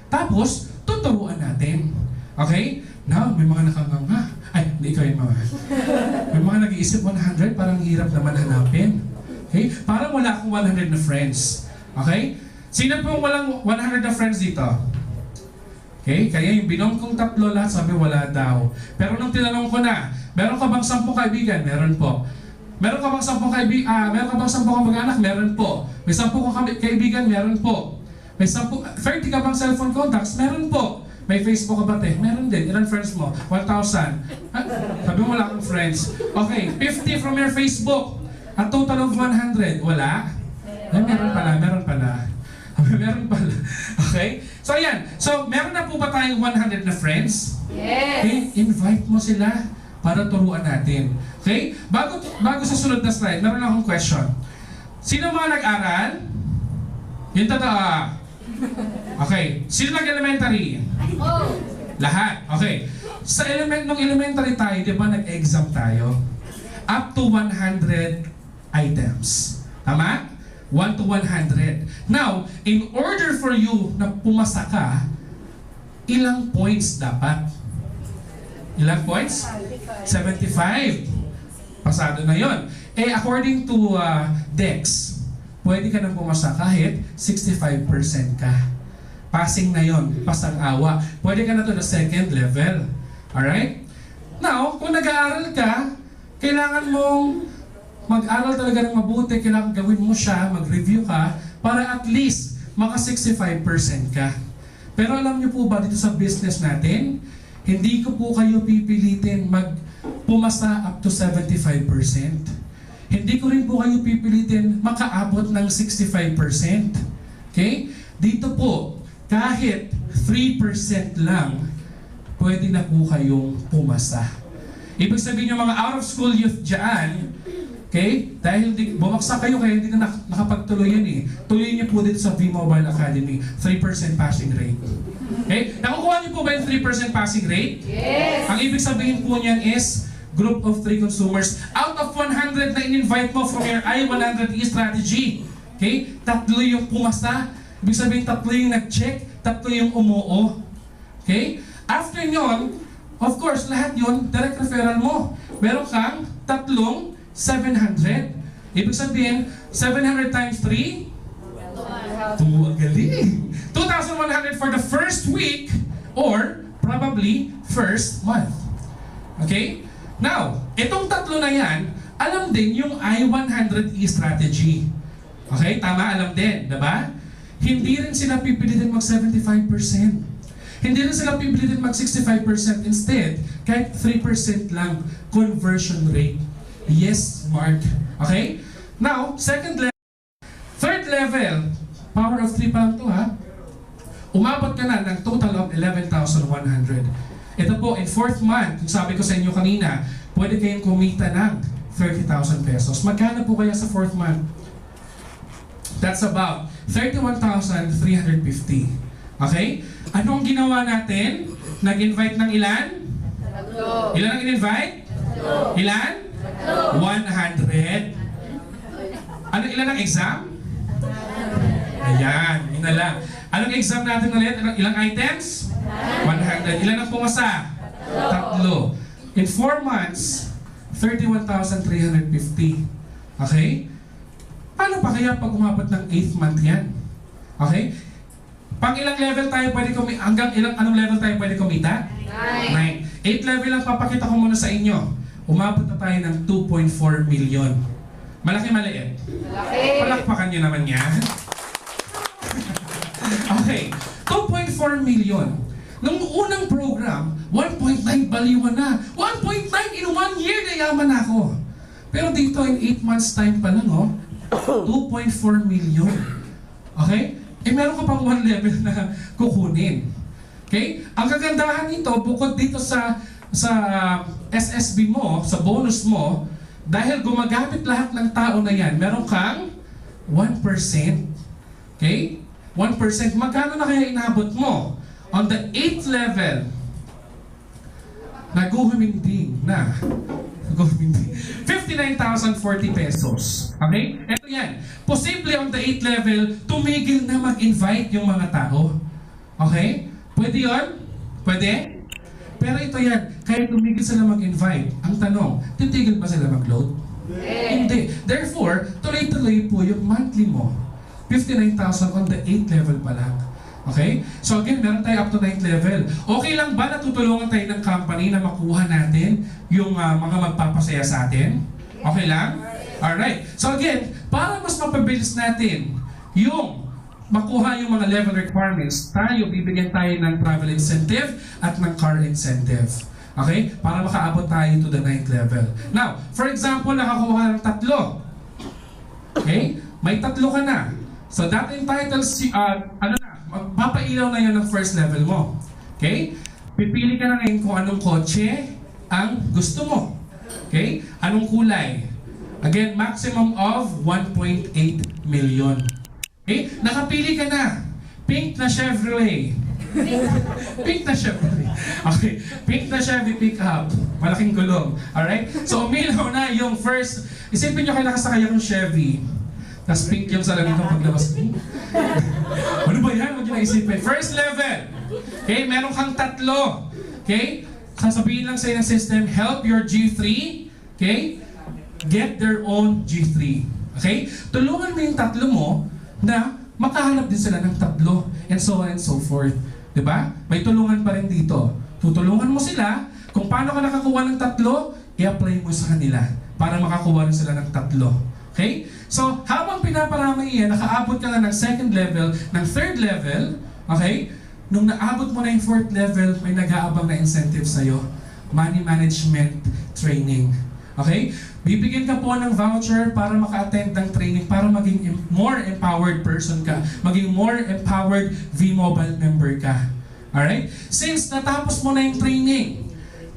Tapos, tuturuan natin. Okay? Now, may mga nakanganga. Ay, hindi ikaw yung mga. May mga nag-iisip 100, parang hirap naman hanapin. Okay? Parang wala akong 100 na friends. Okay? Sino pong walang 100 na friends dito? Okay? Kaya yung binom kong tatlo lahat, sabi wala daw. Pero nung tinanong ko na, meron ka bang 10 kaibigan? Meron po. Meron ka bang 10 kaibigan? Meron ka bang 10 kamag-anak? Meron po. May 10 kaibigan? Meron po. May 30 ka bang cellphone contacts? Meron po. May Facebook ka ba, te? Meron din. Ilan friends mo? 1,000. Sabi mo wala kang friends. Okay, 50 from your Facebook. A total of 100. Wala? Ay, meron pala. Meron pala. Okay? So, ayan. So, meron na po ba tayong 100 na friends? Yes. Okay? Invite mo sila para turuan natin. Okay? Bago sa sunod na slide, meron akong question. Sino mga nag-aral? Yung totoo. Okay. Sino nag-elementary? Oh. Lahat. Okay. Sa nung elementary tayo, di ba nag-exam tayo? Up to 100 items. Tama? 1 to 100. Now, in order for you na pumasa ka, ilang points dapat? Ilang points? 75. Pasado na yon. Eh, according to DEX, pwede ka nang pumasa kahit 65% ka. Passing na yon, pasang-awa. Pwede ka na to na second level. Alright? Now, kung nag-aaral ka, kailangan mong mag-aral talaga ng mabuti, kailangan gawin mo siya, mag-review ka, para at least maka 65% ka. Pero alam niyo po ba dito sa business natin, hindi ko po kayo pipilitin pumasa up to 75%. Hindi ko rin po kayo pipilitin makaabot ng 65%. Okay? Dito po, kahit 3% lang, pwede na po kayong pumasa. Ibig sabihin yung mga out-of-school youth dyan, okay? Dahil bumagsak kayo, kaya hindi na nakapagtuloy yan eh. Tuloy niyo po dito sa V-Mobile Academy, 3% passing rate. Okay? Nakukuha niyo po ba yung 3% passing rate? Yes. Ang ibig sabihin po niyan is, group of 3 consumers, out of 100 na in-invite mo from your I-100E strategy, okay? 3 yung pumasa. Ibig sabihin, 3 yung nag-check, 3 yung umuo. Okay? After nyon, of course, lahat yun, direct referral mo. Meron kang 3 700. Ibig sabihin, 700 times 3? 2. Ang galing. 2,100 for the first week or probably first month. Okay? Now, itong 3 na yan, alam din yung I-100E strategy. Okay? Tama, alam din. Diba? Hindi rin sila pipilitin mag 75%. Hindi rin sila pipilitin mag 65%. Instead, kahit 3% lang conversion rate. Yes, Mark. Okay? Now, second level. Third level, power of 3 pa lang to ha. Umabot ka na ng total of 11,100. Ito po, in 4th month, yung sabi ko sa inyo kanina, pwede kayong kumita ng 30,000 pesos. Magkano po kaya sa 4th month? That's about 31,350. Okay? Anong ginawa natin? Nag-invite ng ilan? Ilan ang in-invite? Ilan? 100. Ano ilan ang exam? Ayan, yun na lang. Anong exam natin ulit? Ilang items? 100. Ilan ang pumasa? 3. In 4 months, 31,350. Okay? Paano pa kaya pag umabot ng 8th month yan? Okay? Pang ilang level tayo pwede kumita? Hanggang anong level tayo pwede kumita? 9. 8 level lang papakita ko muna sa inyo. Umabot na tayo ng 2.4 million. Malaki maliit? Malaki. Palakpakan nyo naman yan. Okay, 2.4 million. Nung unang program, 1.9 baliwan na. 1.9 in 1 year na yaman ako. Pero dito in 8 months time pa lang, 2.4 million. Okay? Eh meron ka pang 1 level na kukunin. Okay? Ang kagandahan nito, bukod dito sa SSB mo, sa bonus mo, dahil gumagamit lahat ng tao na yan, meron kang 1%. Okay? 1%. Magkano na kaya inabot mo? On the 8th level, naguhuminding na. 59,040 pesos. Okay? Ito yan. Posible on the 8th level, tumigil na mag-invite yung mga tao. Okay? Pwede yun? Pwede? Pero ito yan, kahit tumigil sila mag-invite, ang tanong, titigil ba sila mag-load? Hindi. Therefore, tuloy-tuloy po yung monthly mo. 59,000 on the 8th level pa lang. Okay? So again, meron tayo up to 9th level. Okay lang ba na tutulungan tayo ng company na makuha natin yung mga magpapasaya sa atin? Okay lang? Alright. So again, para mas mapabilis natin yung makuha yung mga level requirements, bibigyan tayo ng travel incentive at ng car incentive. Okay? Para makaabot tayo to the 9th level. Now, for example, nakakuha ng 3. Okay? May 3 ka na. So that entitles, magpapailaw na yun ng first level mo. Okay? Pipili ka na ngayon kung anong kotse ang gusto mo. Okay? Anong kulay? Again, maximum of 1.8 million. Okay? Nakapili ka na. Pink na Chevrolet. Pink na Chevrolet. Okay. Pink na Chevy pickup. Malaking gulong. Alright? So, umilaw na yung first. Isipin nyo kayo nakasakay akong Chevy. Tapos pink yung salamin ko paglabas ko. Ano ba yan? Huwag nyo naisipin. First level. Okay? Meron kang 3. Okay? Sasabihin lang sa'yo ng system, help your G3. Okay? Get their own G3. Okay? Tulungan mo yung 3 mo na makahanap din sila ng 3 and so on and so forth. Diba? May tulungan pa rin dito. Tutulungan mo sila kung paano ka nakakuha ng 3, i-apply mo sa kanila para makakuha rin sila ng 3. Okay? So, habang pinaparami yan, nakaabot ka na ng 2nd level, ng 3rd level, okay? Nung naabot mo na yung 4th level, may nag-aabang na incentive sa'yo. Money management training. Okay? Bibigyan ka po ng voucher para maka-attend ng training, para maging more empowered person ka, maging more empowered V-Mobile member ka. Alright? Since natapos mo na yung training,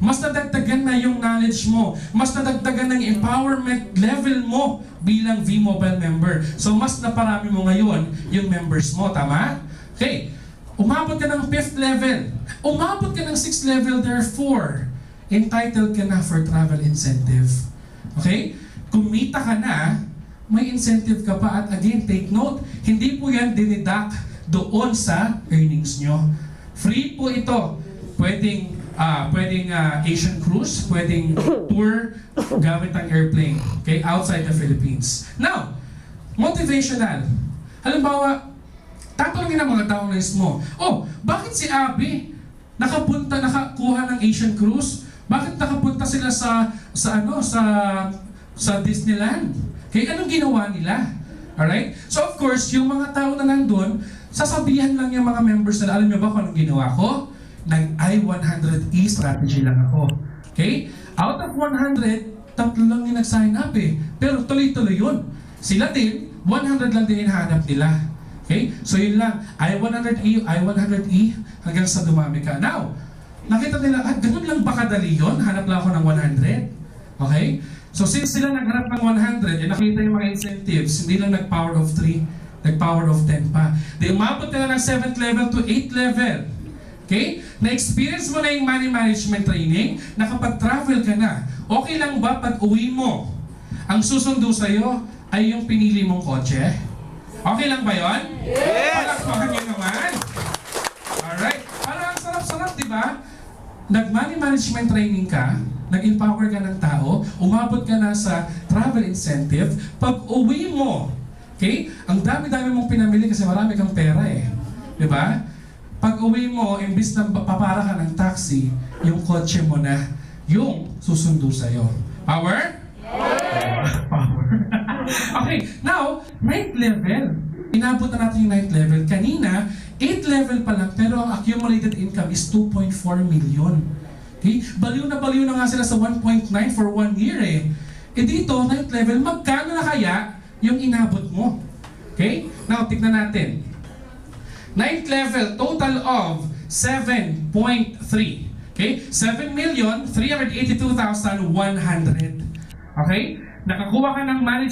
mas nadagdagan na yung knowledge mo, mas nadagdagan ng empowerment level mo bilang V-Mobile member. So mas naparami mo ngayon yung members mo, tama? Okay. Umabot ka ng 5th level. Umabot ka ng 6th level, therefore, entitled ka na for travel incentive. Okay? Kumita ka na, may incentive ka pa. At again, take note, hindi po yan dinidak doon sa earnings nyo. Free po ito. Pwedeng Asian cruise, pwedeng tour gamit ang airplane, okay, outside the Philippines. Now, motivational. Halimbawa, tatanungin ng mga downlines mo, bakit si Abby nakakuha ng Asian cruise? Bakit nakapunta sila sa Disneyland? Okay, anong ginawa nila? Alright? So of course, yung mga tao na nandun, sasabihan lang yung mga members nila, alam niyo ba kung anong ginawa ko? nag-I-100E strategy lang ako. Okay? Out of 100, tatlo lang yung nag-sign up eh. Pero tuloy-tuloy yun. Sila din, 100 lang din hinahanap nila. Okay? So yun lang, I-100E, I-100E, hanggang sa dumami ka. Now, nakita nila, ganun lang ba kadali yun? Hanap lang ako ng 100. Okay? So since sila naghanap ng 100, nakita yung mga incentives, hindi lang nag-power of 3, nag-power of 10 pa. Di umabot nila ng 7th level to 8th level. Okay? Na-experience mo na yung money management training, nakapag-travel ka na. Okay lang ba pag uwi mo, ang susundo sa'yo ay yung pinili mong kotse? Okay lang ba yun? Yes! Palakpakan nyo naman. Alright. Parang ang sarap-sarap, di ba? Nag-money management training ka, nag-empower ka ng tao, umabot ka na sa travel incentive, pag uwi mo, okay? Ang dami-dami mong pinamili kasi marami kang pera eh. Di ba? Pag uwi mo, imbis na papara ka ng taxi, yung kotse mo na yung susundo sa'yo. Power? Yes! Power. Okay, now, 9th level. Inabot na natin yung 9th level. Kanina, 8th level pa lang, pero ang accumulated income is 2.4 million. Okay? Baliw na nga sila sa 1.9 for 1 year eh. Eh dito, 9th level, magkano na kaya yung inabot mo? Okay? Now, tignan natin. 9th level, total of 7.3. Okay? 7,382,100. Okay? Nakakuha ka ng money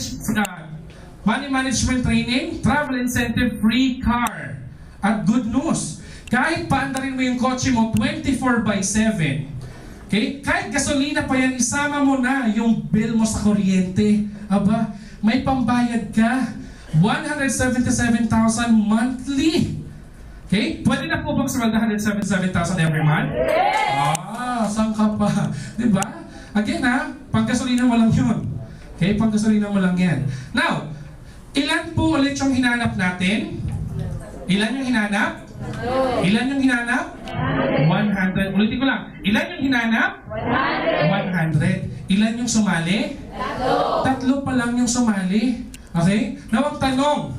management training, travel incentive, free car. At good news, kahit paandarin mo yung kotse mo 24/7, okay? Kahit gasolina pa yan, isama mo na yung bill mo sa kuryente. Aba, may pambayad ka. 177,000 monthly. Okay? Pwede na po bang sweldo 177,000 every month? Saan ka pa? Diba? Again panggasolina mo lang yun. Okay, panggasolina mo lang yan. Now, ilan po ulit yung hinanap natin? Ilan yung hinanap? Ilan yung hinanap? 100. Ulitin ko lang. Ilan yung hinanap? 100. Ilan yung sumali? Tatlo pa lang yung sumali. Okay? Now, ang tanong.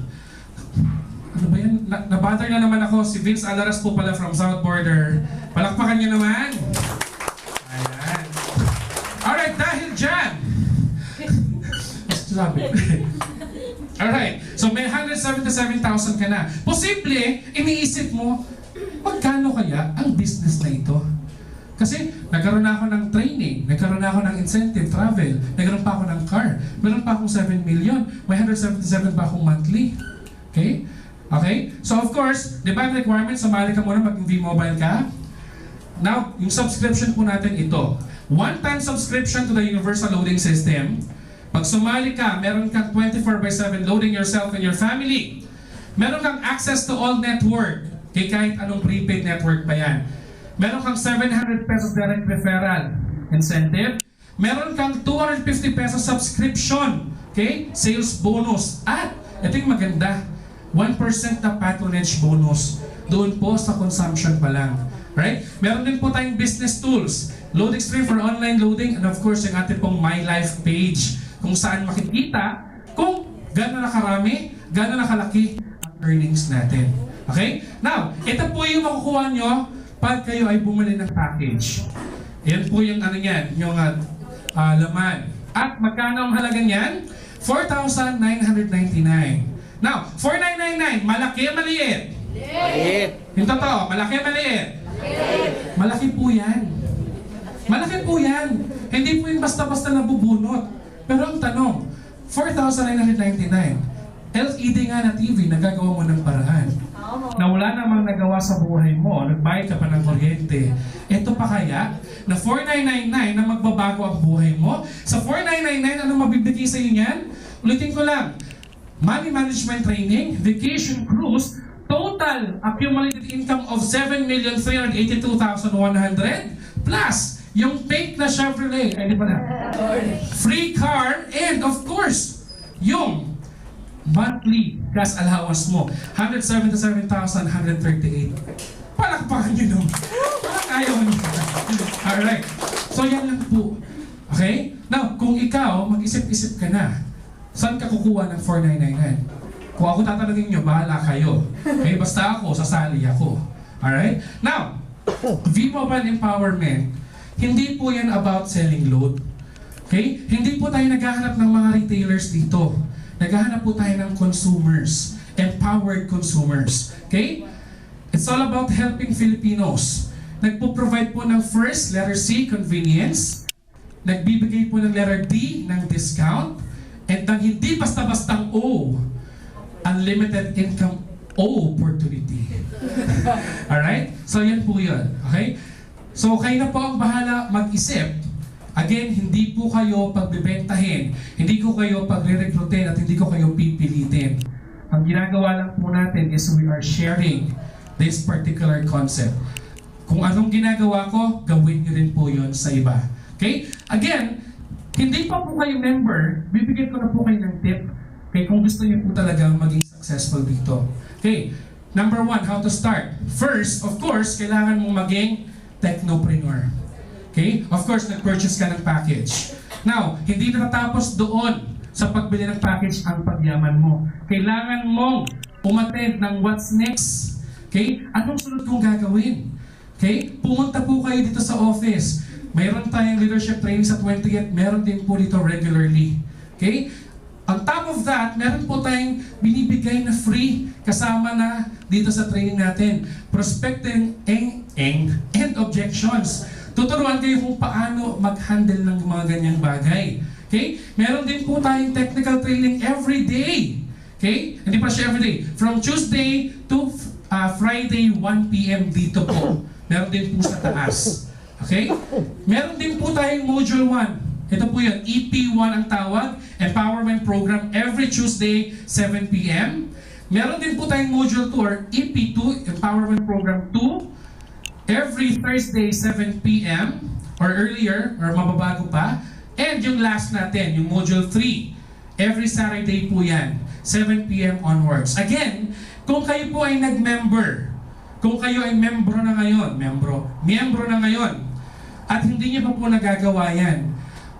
Ano ba yan? Nabother na naman ako. Si Vince Alaras po pala from South Border. Palakpakan niyo naman. Ayan. Alright, dahil dyan. Sabi. Alright, so may 177,000 ka na. Posible, iniisip mo, magkano kaya ang business na ito? Kasi nagkaroon na ako ng training, nagkaroon na ako ng incentive, travel, nagkaroon pa ako ng car, meron pa akong 7 million, may 177 pa akong monthly. Okay? Okay? So of course, di ba ang requirement, sumali ka muna, maging V-Mobile ka? Now, yung subscription po natin ito. One-time subscription to the Universal Loading System. Pag sumali ka, meron kang 24/7 loading yourself and your family. Meron kang access to all network. Okay, kahit anong prepaid network pa yan. Meron kang 700 pesos direct referral incentive. Meron kang 250 pesos subscription. Okay, sales bonus. At, ito yung maganda, 1% na patronage bonus. Doon po sa consumption pa lang. Right? Meron din po tayong business tools. Loading stream for online loading, and of course, yung ating pong My Life page, kung saan makikita kung gano'n na karami, gano'n na kalaki ang earnings natin. Okay? Now, ito po yung makukuha nyo pag kayo ay bumili ng package. Yan po yung ano yan, yung laman. At magkano ang halaga niyan? 4,999. Now, 4,999, malaki o maliit? Maliit. Yung totoo, malaki o maliit? Malaki po yan. Malaki po yan. Hindi po yung basta-basta nabubunot. Pero ang tanong, 4,999. LED nga na TV, nagagawa mo ng paraan. Na wala namang nagawa sa buhay mo, nagbayad ka pa ng kuryente. Ito pa kaya, na 4,999 na magbabago ang buhay mo? Sa 4,999, ano mabibigay sa iyo niyan? Ulitin ko lang, money management training, vacation cruise, total accumulated income of 7,382,100 plus yung paid na Chevrolet, ay di pa na, free car, and of course, yung monthly gas allowance mo, 177,138. Palakpakan nyo nung. Parang ayaw nyo. Alright. So yan lang po. Okay? Now, kung ikaw, mag-isip-isip ka na, saan ka kukuha ng 4,999? Kung ako tatanungin nyo, bahala kayo. Okay? Basta ako, sasali ako. Alright? Now, V-Mobile Empowerment, hindi po yan about selling load. Okay? Hindi po tayo naghahanap ng mga retailers dito. Naghahanap po tayo ng consumers, empowered consumers. Okay? It's all about helping Filipinos. Nagpo-provide po ng first, letter C, convenience. Nagbibigay po ng letter D, ng discount. And ang hindi basta-bastang O, unlimited income O opportunity. Alright? So yan po yun. Okay? So kayo na po ang bahala mag-isip. Again, hindi po kayo pagbibentahin, hindi ko kayo pagre-recruitin at hindi ko kayo pipilitin. Ang ginagawa lang po natin is we are sharing this particular concept. Kung anong ginagawa ko, gawin niyo rin po yun sa iba. Okay? Again, hindi pa po kayo member, bibigyan ko na po kayo ng tip. Okay, kung gusto niyo po talaga maging successful dito. Okay, number 1, how to start. First, of course, kailangan mong maging technopreneur. Okay? Of course, nag-purchase ka ng package. Now, hindi natatapos doon sa pagbili ng package ang pagyaman mo. Kailangan mong umattend ng what's next. Okay? Anong sunod kong gagawin? Okay? Pumunta po kayo dito sa office. Mayroon tayong leadership training sa 20th. Meron din po dito regularly. Okay? On top of that, meron po tayong binibigay na free kasama na dito sa training natin. Prospecting and objections. Tuturuan kayo kung paano mag-handle ng mga ganyang bagay. Okay? Meron din po tayong technical training every day. Okay? Hindi pa siya every day. From Tuesday to Friday, 1 p.m. dito po. Meron din po sa taas. Okay? Meron din po tayong Module 1. Ito po yun. EP1 ang tawag. Empowerment Program every Tuesday, 7 p.m. Meron din po tayong Module 2 or EP2, Empowerment Program 2. Every Thursday, 7 p.m. or earlier, or mababago pa. And yung last natin, yung Module 3. Every Saturday po yan, 7 p.m. onwards. Again, kung kayo po ay nag-member, kung kayo ay membro na ngayon, miyembro na ngayon, at hindi niyo pa po nagagawa yan,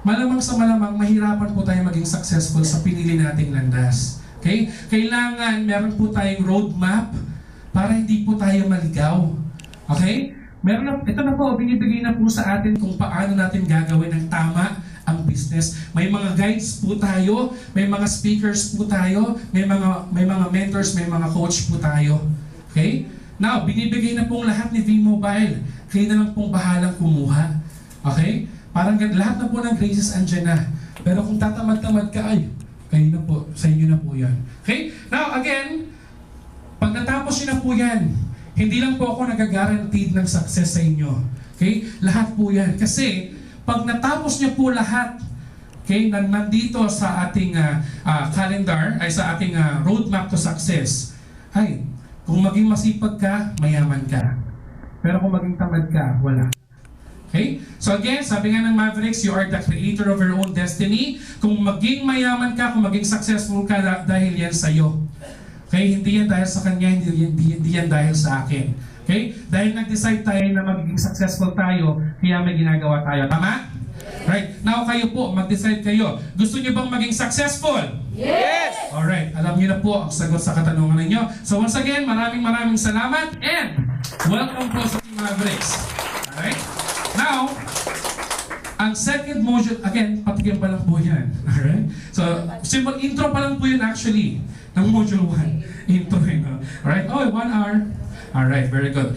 malamang sa malamang, mahirapan po tayo maging successful sa pinili nating landas. Okay? Kailangan meron po tayong roadmap para hindi po tayo maligaw. Okay? Meron na, ito na po, binibigay na po sa atin kung paano natin gagawin ng tama ang business. May mga guides po tayo, may mga speakers po tayo, may mga mentors, may mga coach po tayo. Okay? Now, binibigay na pong lahat ni V-Mobile. Kayo na lang pong bahalang kumuha. Okay? Parang lahat na po ng graces andyan na. Pero kung tatamad-tamad ka, ay, kayo na po, sa inyo na po yan. Okay? Now, again, pag natapos nyo na po yan, hindi lang po ako nag-guaranteed ng success sa inyo. Okay? Lahat po yan. Kasi, pag natapos niyo po lahat, okay, nandito sa ating calendar, ay sa ating roadmap to success, ay, kung maging masipag ka, mayaman ka. Pero kung maging tamad ka, wala. Okay? So again, sabi nga ng Mavericks, you are the creator of your own destiny. Kung maging mayaman ka, kung maging successful ka, dahil yan sa'yo. Okay? Hindi yan dahil sa kanya, hindi yan dahil sa akin. Okay? Dahil nag-decide tayo na magiging successful tayo, kaya may ginagawa tayo. Tama? Right. Now kayo po, mag-decide kayo. Gusto niyo bang maging successful? Yes! Alright. Alam niyo na po ang sagot sa katanungan ninyo. So once again, maraming salamat and welcome po sa Team Mavericks. Alright? Now, ang second module, again, patigyan pa lang po yan. Alright? So, simple intro pa lang po yun actually ng module 1. Intro yun. Alright? Oh, 1 hour. Alright, very good.